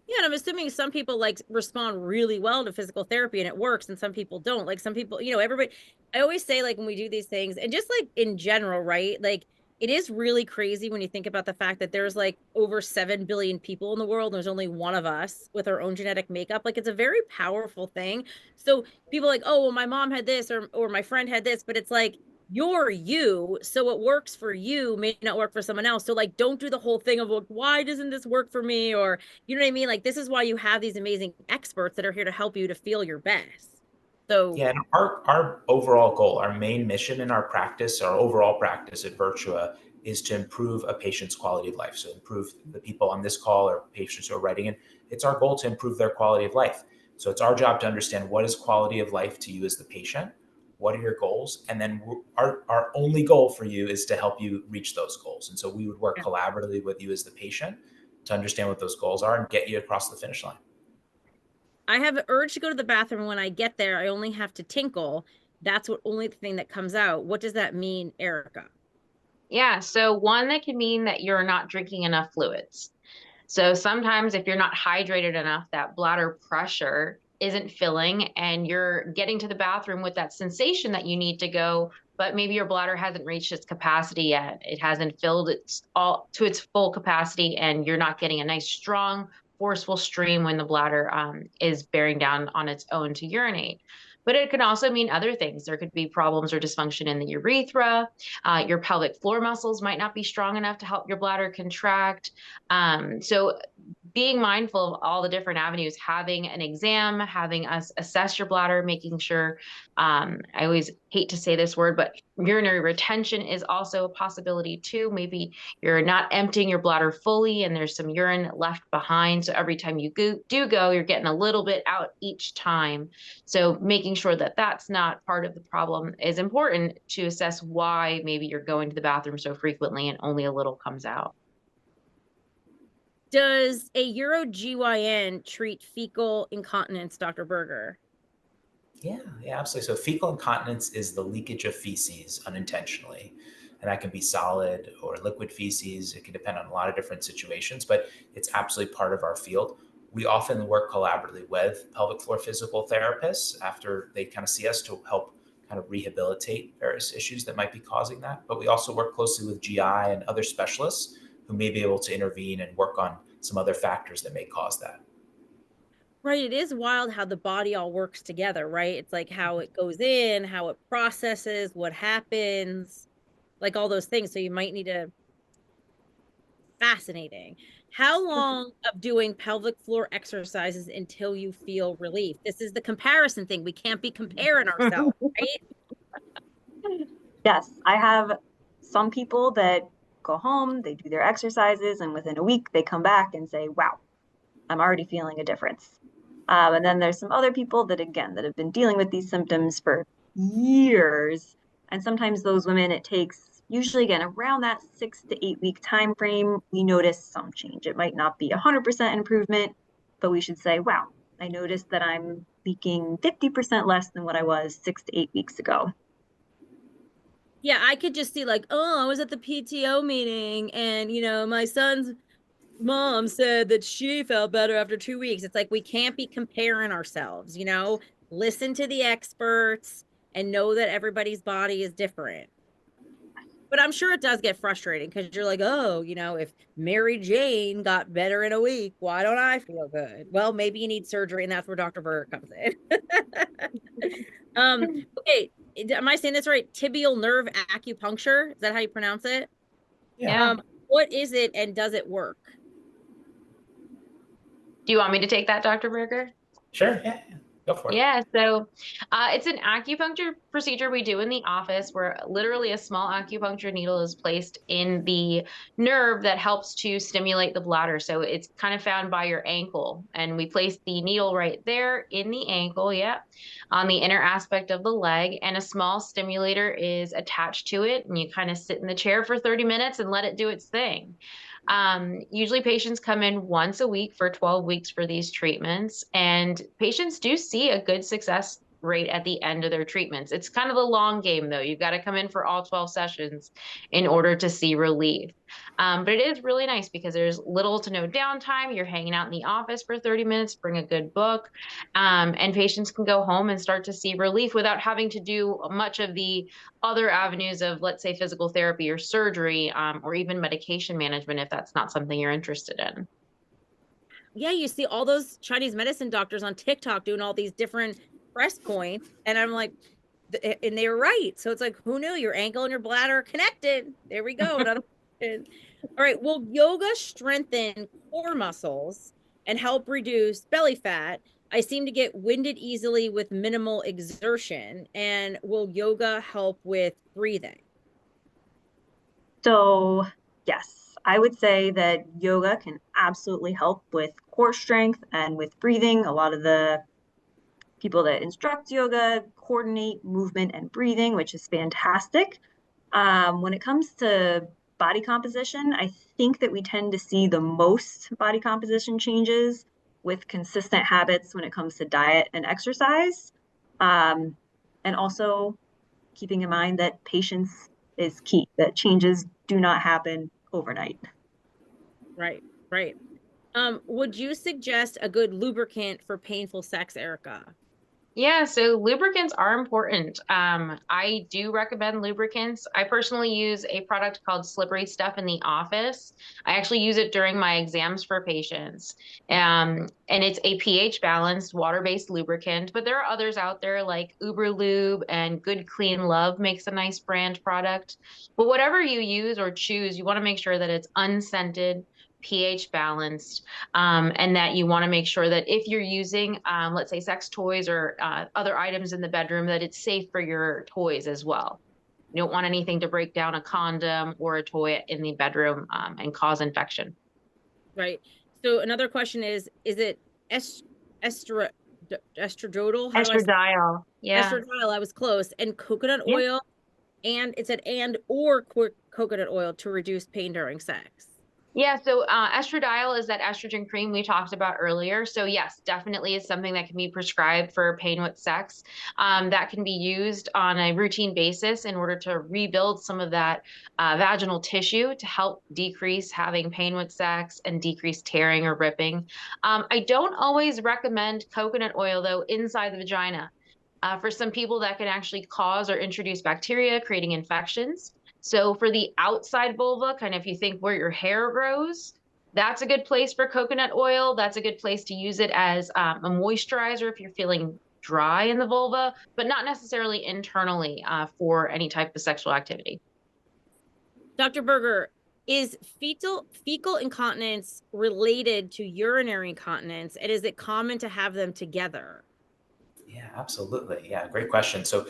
Yeah, and I'm assuming some people like respond really well to physical therapy and it works, and some people don't. Like some people, everybody, I always say, like, when we do these things, and just like in general, right? Like, it is really crazy when you think about the fact that there's like over 7 billion people in the world, and there's only one of us with our own genetic makeup. Like, it's a very powerful thing. So people are like, oh, well, my mom had this, or my friend had this, but it's like, you're you, so what works for you may not work for someone else. So like, don't do the whole thing of, like, why doesn't this work for me? Or, you know what I mean? Like, this is why you have these amazing experts that are here to help you to feel your best. So yeah, and our overall goal, our main mission in our practice, our overall practice at Virtua, is to improve a patient's quality of life. So improve the people on this call or patients who are writing in. It's our goal to improve their quality of life. So it's our job to understand, what is quality of life to you as the patient? What are your goals? And then our only goal for you is to help you reach those goals. And so we would work collaboratively with you as the patient to understand what those goals are and get you across the finish line. I have an urge to go to the bathroom. When I get there, I only have to tinkle. That's what only thing that comes out. What does that mean, Erika? Yeah, so one, that can mean that you're not drinking enough fluids. So sometimes if you're not hydrated enough, that bladder pressure isn't filling and you're getting to the bathroom with that sensation that you need to go, but maybe your bladder hasn't reached its capacity yet. It hasn't filled its all to its full capacity, and you're not getting a nice, strong, forceful stream when the bladder is bearing down on its own to urinate. But it can also mean other things. There could be problems or dysfunction in the urethra. Your pelvic floor muscles might not be strong enough to help your bladder contract. So being mindful of all the different avenues, having an exam, having us assess your bladder, making sure, I always hate to say this word, but urinary retention is also a possibility too. Maybe you're not emptying your bladder fully and there's some urine left behind. So every time you do go, you're getting a little bit out each time. So making sure that that's not part of the problem is important to assess why maybe you're going to the bathroom so frequently and only a little comes out. Does a UroGYN treat fecal incontinence, Dr. Berger? Yeah, absolutely. So fecal incontinence is the leakage of feces unintentionally. And that can be solid or liquid feces. It can depend on a lot of different situations, but it's absolutely part of our field. We often work collaboratively with pelvic floor physical therapists after they kind of see us to help kind of rehabilitate various issues that might be causing that. But we also work closely with GI and other specialists who may be able to intervene and work on some other factors that may cause that. Right. It is wild how the body all works together, right? It's like how it goes in, how it processes, what happens, like all those things. So you might need to, fascinating. How long of doing pelvic floor exercises until you feel relief? This is the comparison thing. We can't be comparing ourselves, right? Yes, I have some people that go home, they do their exercises, and within a week they come back and say, wow, I'm already feeling a difference. And then there's some other people that, again, that have been dealing with these symptoms for years. And sometimes those women, it takes usually, again, around that 6 to 8 week time frame, we notice some change. It might not be 100% improvement, but we should say, wow, I noticed that I'm leaking 50% less than what I was 6 to 8 weeks ago. Yeah, I could just see like, oh, I was at the PTO meeting and, my son's mom said that she felt better after 2 weeks. It's like we can't be comparing ourselves, listen to the experts and know that everybody's body is different. But I'm sure it does get frustrating because you're like, oh, if Mary Jane got better in a week, why don't I feel good? Well, maybe you need surgery, and that's where Dr. Berger comes in. Okay, am I saying this right? Tibial nerve acupuncture. Is that how you pronounce it? Yeah. What is it, and does it work? Do you want me to take that, Dr. Berger? Sure. Yeah. Go for it. Yeah, so it's an acupuncture procedure we do in the office where literally a small acupuncture needle is placed in the nerve that helps to stimulate the bladder. So it's kind of found by your ankle. And we place the needle right there in the ankle, yeah, on the inner aspect of the leg. And a small stimulator is attached to it. And you kind of sit in the chair for 30 minutes and let it do its thing. Usually patients come in once a week for 12 weeks for these treatments, and patients do see a good success rate at the end of their treatments. It's kind of a long game though. You've got to come in for all 12 sessions in order to see relief. But it is really nice because there's little to no downtime. You're hanging out in the office for 30 minutes, bring a good book, and patients can go home and start to see relief without having to do much of the other avenues of, let's say, physical therapy or surgery, or even medication management if that's not something you're interested in. Yeah, you see all those Chinese medicine doctors on TikTok doing all these different press points, and I'm like, and they were right. So it's like, who knew your ankle and your bladder are connected? There we go. All right. Will yoga strengthen core muscles and help reduce belly fat? I seem to get winded easily with minimal exertion. And will yoga help with breathing? So, yes, I would say that yoga can absolutely help with core strength and with breathing. A lot of the people that instruct yoga coordinate movement and breathing, which is fantastic. When it comes to body composition, I think that we tend to see the most body composition changes with consistent habits when it comes to diet and exercise. And also keeping in mind that patience is key, that changes do not happen overnight. Right, right. Would you suggest a good lubricant for painful sex, Erika? Yeah, so lubricants are important. I do recommend lubricants. I personally use a product called Slippery Stuff in the office. I actually use it during my exams for patients. And it's a pH balanced water-based lubricant, but there are others out there like Uber Lube and Good Clean Love makes a nice brand product. But whatever you use or choose, you want to make sure that it's unscented, pH balanced, and that you want to make sure that if you're using, let's say, sex toys or other items in the bedroom, that it's safe for your toys as well. You don't want anything to break down a condom or a toy in the bedroom and cause infection. Right. So another question is it estradiol? How do I say Estradiol, yeah. estradiol? I was close. And coconut Yeah. oil, and it said or coconut oil to reduce pain during sex. Yeah, so estradiol is that estrogen cream we talked about earlier. So yes, definitely is something that can be prescribed for pain with sex. That can be used on a routine basis in order to rebuild some of that vaginal tissue to help decrease having pain with sex and decrease tearing or ripping. I don't always recommend coconut oil though inside the vagina. For some people, that can actually cause or introduce bacteria, creating infections. So for the outside vulva, kind of if you think where your hair grows, that's a good place for coconut oil. That's a good place to use it as a moisturizer if you're feeling dry in the vulva, but not necessarily internally for any type of sexual activity. Dr. Berger, is fecal incontinence related to urinary incontinence, and is it common to have them together? Yeah, absolutely. Yeah, great question. So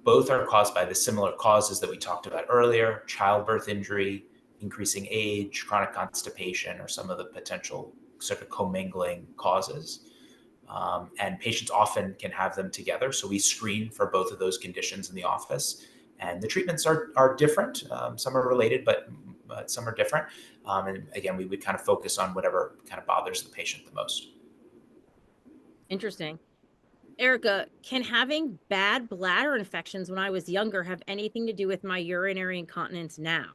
both are caused by the similar causes that we talked about earlier: childbirth injury, increasing age, chronic constipation, or some of the potential sort of commingling causes. And patients often can have them together. So we screen for both of those conditions in the office. And the treatments are different. Some are related, but some are different. And again, we would kind of focus on whatever kind of bothers the patient the most. Interesting. Erika, can having bad bladder infections when I was younger have anything to do with my urinary incontinence now?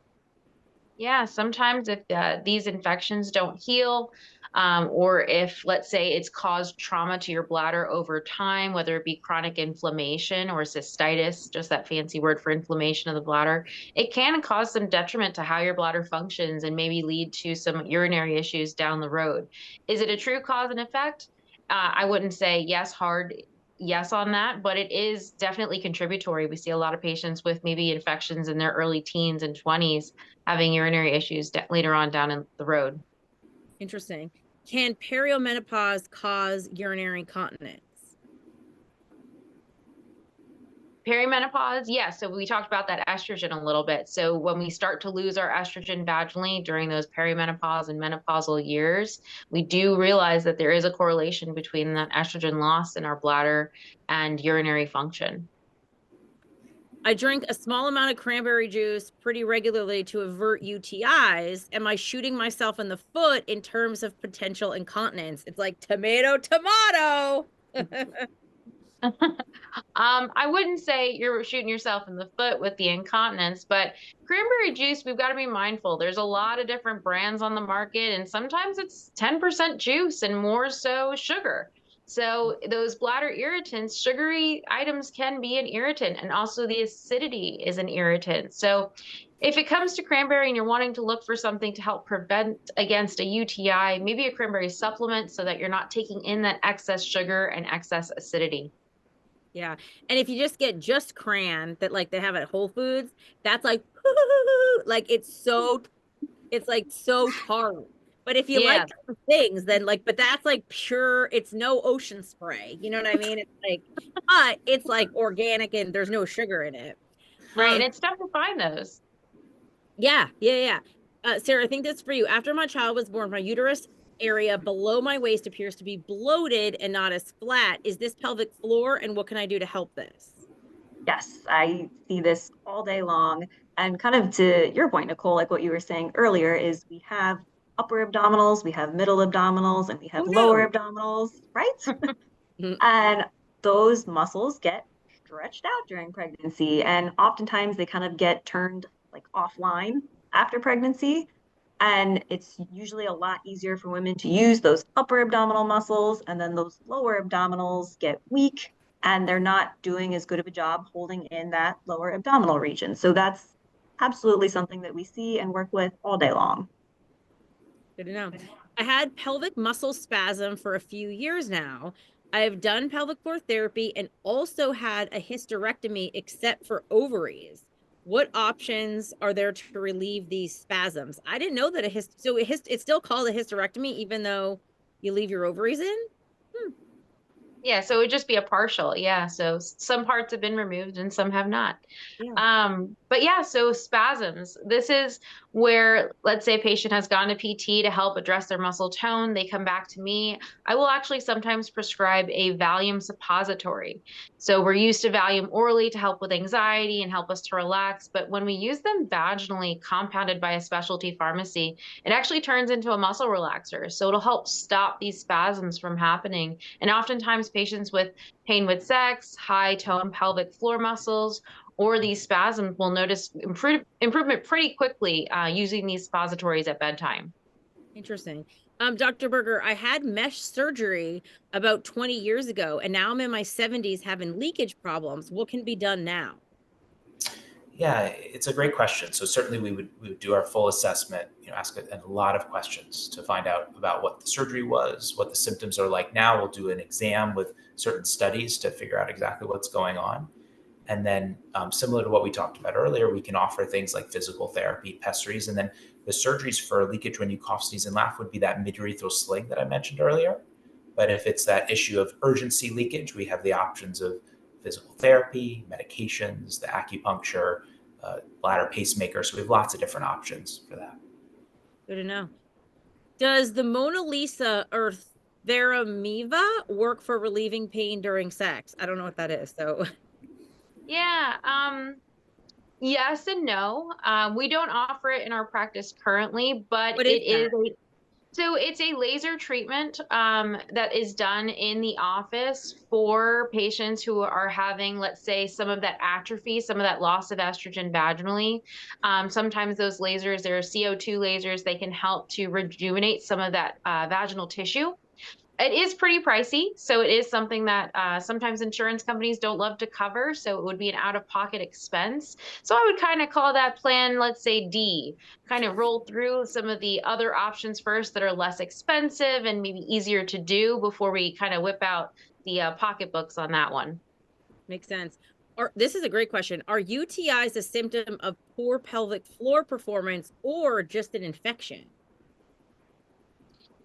Yeah, sometimes if these infections don't heal, or if, let's say, it's caused trauma to your bladder over time, whether it be chronic inflammation or cystitis, just that fancy word for inflammation of the bladder, it can cause some detriment to how your bladder functions and maybe lead to some urinary issues down the road. Is it a true cause and effect? I wouldn't say yes on that, but it is definitely contributory. We see a lot of patients with maybe infections in their early teens and 20s having urinary issues later on down in the road. Interesting. Can perimenopause cause urinary incontinence? Perimenopause, yeah. So we talked about that estrogen a little bit. So when we start to lose our estrogen vaginally during those perimenopause and menopausal years, we do realize that there is a correlation between that estrogen loss in our bladder and urinary function. I drink a small amount of cranberry juice pretty regularly to avert UTIs. Am I shooting myself in the foot in terms of potential incontinence? It's like tomato, tomato. I wouldn't say you're shooting yourself in the foot with the incontinence, but cranberry juice, we've got to be mindful. There's a lot of different brands on the market, and sometimes it's 10% juice and more so sugar. So those bladder irritants, sugary items can be an irritant, and also the acidity is an irritant. So if it comes to cranberry and you're wanting to look for something to help prevent against a UTI, maybe a cranberry supplement so that you're not taking in that excess sugar and excess acidity. Yeah. And if you just get just cran that like they have at Whole Foods, that's like like it's like so tart. But if you Yeah. like things, then like, but that's like pure, it's no ocean spray. You know what I mean? It's like, but it's like organic and there's no sugar in it. Right. And it's tough to find those. Yeah. Sarah, I think that's for you. After my child was born, my uterus area below my waist appears to be bloated and not as flat. Is this pelvic floor? And what can I do to help this? Yes, I see this all day long. And kind of to your point, Nicole, like what you were saying earlier, is we have upper abdominals, we have middle abdominals, and we have Oh lower no. abdominals, right? And those muscles get stretched out during pregnancy. And oftentimes they kind of get turned like offline after pregnancy. And it's usually a lot easier for women to use those upper abdominal muscles, and then those lower abdominals get weak and they're not doing as good of a job holding in that lower abdominal region. So that's absolutely something that we see and work with all day long. Good to know. I had pelvic muscle spasm for a few years now. I have done pelvic floor therapy and also had a hysterectomy except for ovaries. What options are there to relieve these spasms? I didn't know that it's still called a hysterectomy even though you leave your ovaries in? Yeah, so it would just be a partial. Yeah, so some parts have been removed and some have not. Yeah. But yeah, so spasms. This is where, let's say a patient has gone to PT to help address their muscle tone. They come back to me. I will actually sometimes prescribe a Valium suppository. So we're used to Valium orally to help with anxiety and help us to relax. But when we use them vaginally, compounded by a specialty pharmacy, it actually turns into a muscle relaxer. So it'll help stop these spasms from happening. And oftentimes patients with pain with sex, high tone pelvic floor muscles, or these spasms will notice improvement pretty quickly using these suppositories at bedtime. Interesting. Dr. Berger, I had mesh surgery about 20 years ago, and now I'm in my 70s having leakage problems. What can be done now? Yeah, it's a great question. So certainly we would do our full assessment, ask a lot of questions to find out about what the surgery was, what the symptoms are like now. We'll do an exam with certain studies to figure out exactly what's going on. And then similar to what we talked about earlier, we can offer things like physical therapy, pessaries, and then the surgeries for leakage when you cough, sneeze, and laugh would be that mid-urethral sling that I mentioned earlier. But if it's that issue of urgency leakage, we have the options of physical therapy, medications, the acupuncture, bladder pacemaker. So we have lots of different options for that. Good to know. Does the Mona Lisa or Therameva work for relieving pain during sex? I don't know what that is. So Yeah, yes and no. We don't offer it in our practice currently, but what it is is that? So it's a laser treatment that is done in the office for patients who are having, let's say, some of that atrophy, some of that loss of estrogen vaginally. Sometimes those lasers, there are CO2 lasers, they can help to rejuvenate some of that vaginal tissue. It is pretty pricey, so it is something that sometimes insurance companies don't love to cover, so it would be an out-of-pocket expense. So I would kind of call that plan, let's say D, kind of roll through some of the other options first that are less expensive and maybe easier to do before we kind of whip out the pocketbooks on that one. Makes sense. This is a great question. Are UTIs a symptom of poor pelvic floor performance or just an infection?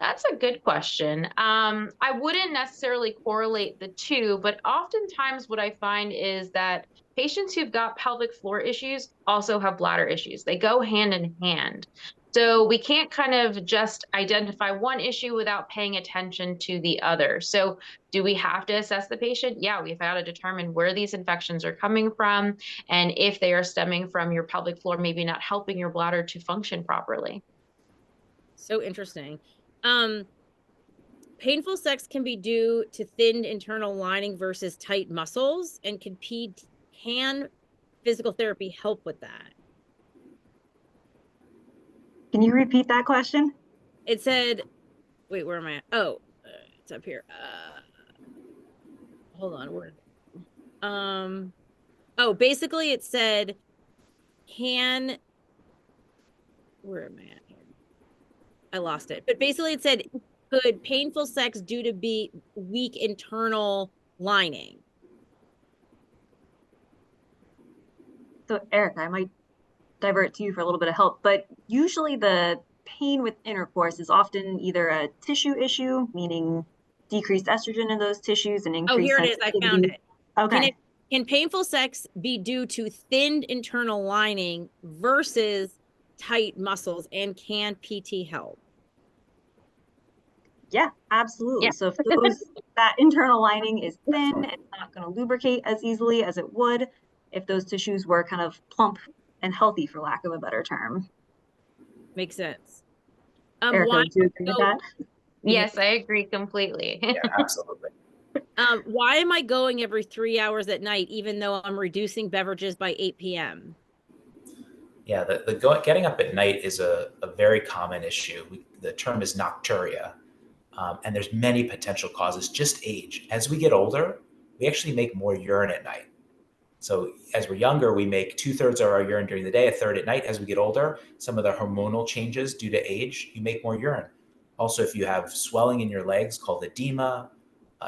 That's a good question. I wouldn't necessarily correlate the two, but oftentimes what I find is that patients who've got pelvic floor issues also have bladder issues. They go hand in hand. So we can't kind of just identify one issue without paying attention to the other. So do we have to assess the patient? Yeah, we've got to determine where these infections are coming from and if they are stemming from your pelvic floor, maybe not helping your bladder to function properly. So interesting. Painful sex can be due to thinned internal lining versus tight muscles, and can physical therapy help with that? Can you repeat that question? It said, wait, where am I at? Oh, it's up here. Hold on. Oh, basically it said, where am I at here? I lost it. But basically it said, could painful sex due to be weak internal lining? So Erika, I might divert to you for a little bit of help, but usually the pain with intercourse is often either a tissue issue, meaning decreased estrogen in those tissues and increased here it is. I found it. Okay. Can painful sex be due to thinned internal lining versus tight muscles, and can PT help? Yeah, absolutely. Yeah. So if that internal lining is thin, it's not going to lubricate as easily as it would if those tissues were kind of plump and healthy, for lack of a better term. Makes sense. Erika, would you agree with that? Yes, I agree completely. Yeah, absolutely. Why am I going every 3 hours at night, even though I'm reducing beverages by 8 p.m.? Yeah, getting up at night is a very common issue. The term is nocturia, and there's many potential causes. Just age. As we get older, we actually make more urine at night. So as we're younger, we make 2/3 of our urine during the day, a third at night. As we get older, some of the hormonal changes due to age, you make more urine. Also, if you have swelling in your legs called edema,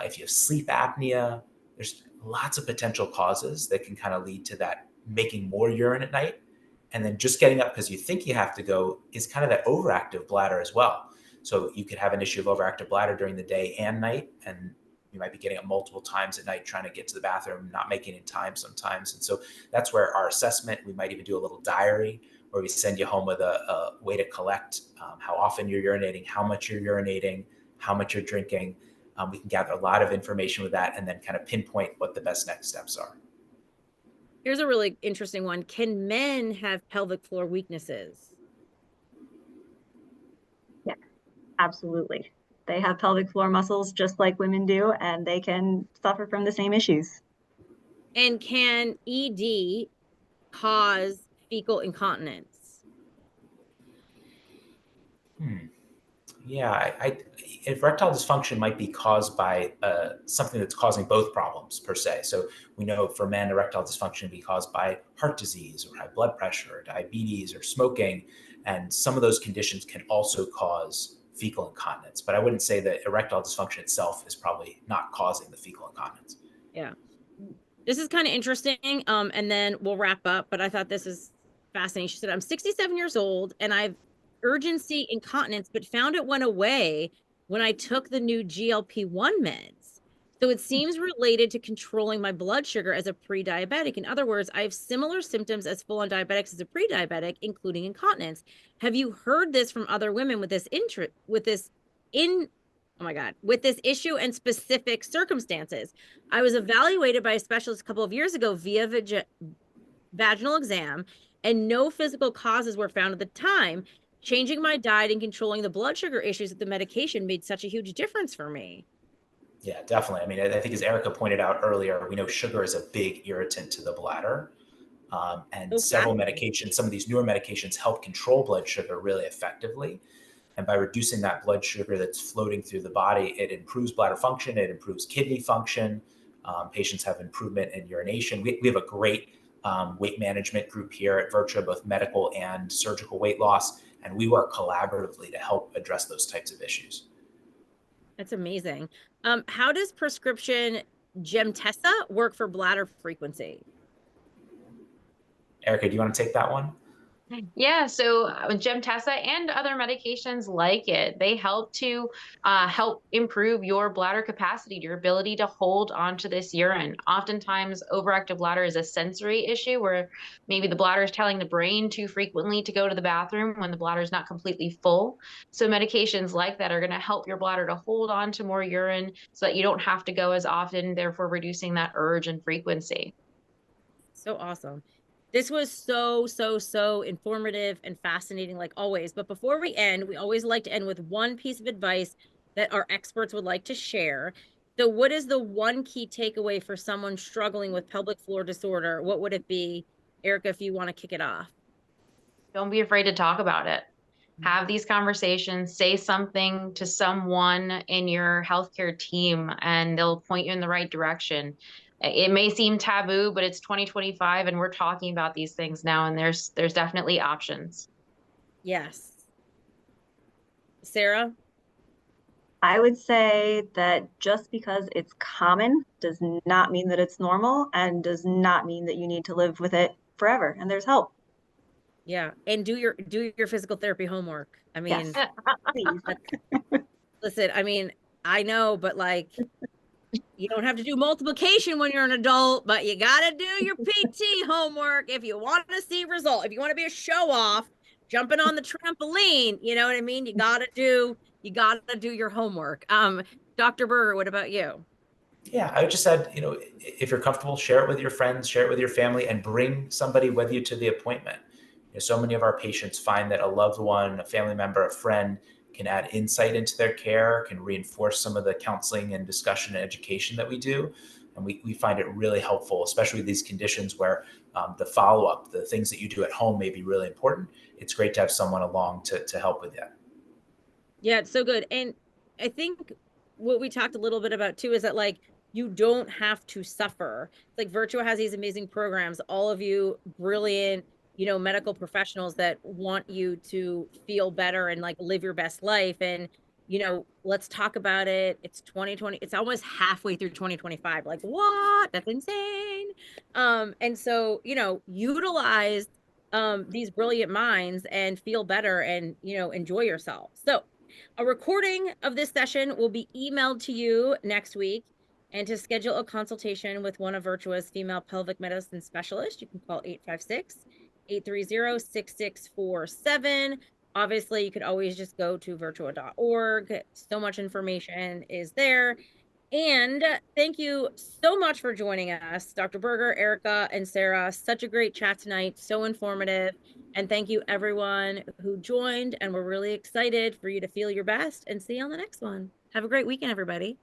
if you have sleep apnea, there's lots of potential causes that can kind of lead to that making more urine at night. And then just getting up because you think you have to go is kind of that overactive bladder as well. So you could have an issue of overactive bladder during the day and night, and you might be getting up multiple times at night trying to get to the bathroom, not making it in time sometimes. And so that's where our assessment, we might even do a little diary where we send you home with a way to collect how often you're urinating, how much you're urinating, how much you're drinking. We can gather a lot of information with that and then kind of pinpoint what the best next steps are. Here's a really interesting one. Can men have pelvic floor weaknesses? Yeah, absolutely. They have pelvic floor muscles just like women do, and they can suffer from the same issues. And can ED cause fecal incontinence? Yeah, erectile dysfunction might be caused by something that's causing both problems per se. So we know for men, erectile dysfunction can be caused by heart disease or high blood pressure, or diabetes, or smoking. And some of those conditions can also cause fecal incontinence. But I wouldn't say that erectile dysfunction itself is probably not causing the fecal incontinence. Yeah. This is kind of interesting. And then we'll wrap up, but I thought this is fascinating. She said, I'm 67 years old and I've urgency incontinence, but found it went away when I took the new GLP-1 meds. So it seems related to controlling my blood sugar as a pre-diabetic. In other words, I have similar symptoms as full-on diabetics as a pre-diabetic, including incontinence. Have you heard this from other women with this with this issue and specific circumstances? I was evaluated by a specialist a couple of years ago via vaginal exam, and no physical causes were found at the time. changing my diet and controlling the blood sugar issues with the medication made such a huge difference for me. Yeah, definitely. I mean, I think as Erika pointed out earlier, we know sugar is a big irritant to the bladder. And several medications, some of these newer medications help control blood sugar really effectively. And by reducing that blood sugar that's floating through the body, it improves bladder function, it improves kidney function. Patients have improvement in urination. We have a great weight management group here at Virtua, both medical and surgical weight loss. And we work collaboratively to help address those types of issues. That's amazing. How does prescription Gemtesa work for bladder frequency? Erika, do you want to take that one? Yeah, so Gemtesa and other medications like it, they help to help improve your bladder capacity, your ability to hold onto this urine. Oftentimes, overactive bladder is a sensory issue where maybe the bladder is telling the brain too frequently to go to the bathroom when the bladder is not completely full. So medications like that are going to help your bladder to hold on to more urine so that you don't have to go as often, therefore reducing that urge and frequency. So awesome. This was so informative and fascinating, like always. But before we end, we always like to end with one piece of advice that our experts would like to share. So what is the one key takeaway for someone struggling with pelvic floor disorder? What would it be? Erika, if you want to kick it off. Don't be afraid to talk about it. Have these conversations, say something to someone in your healthcare team, and they'll point you in the right direction. It may seem taboo, but it's 2025 and we're talking about these things now, and there's definitely options. Yes. Sarah? I would say that just because it's common does not mean that it's normal and does not mean that you need to live with it forever. And there's help. Yeah. And do your physical therapy homework. I mean, yes. Please. Listen, I mean, I know, but like, you don't have to do multiplication when you're an adult, but you got to do your PT homework if you want to see result. If you want to be a show off, jumping on the trampoline, you know what I mean? You got to do your homework. Dr. Berger, what about you? Yeah, I would just add, if you're comfortable, share it with your friends, share it with your family, and bring somebody with you to the appointment. So many of our patients find that a loved one, a family member, a friend can add insight into their care, can reinforce some of the counseling and discussion and education that we do. And we find it really helpful, especially with these conditions where the follow-up, the things that you do at home may be really important. It's great to have someone along to help with that. Yeah, it's so good. And I think what we talked a little bit about too is that like, you don't have to suffer. Like Virtua has these amazing programs, all of you brilliant, medical professionals that want you to feel better and like live your best life. And, let's talk about it. It's 2020. It's almost halfway through 2025. Like, what? That's insane. And so, utilize these brilliant minds and feel better and, enjoy yourself. So a recording of this session will be emailed to you next week. And to schedule a consultation with one of Virtua's female pelvic medicine specialists, you can call 856-830-6647. Obviously, you could always just go to virtua.org. So much information is there. And thank you so much for joining us, Dr. Berger, Erika, and Sarah. Such a great chat tonight, so informative. And thank you everyone who joined, and we're really excited for you to feel your best and see you on the next one. Have a great weekend, everybody.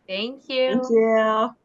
Thank you. Thank you.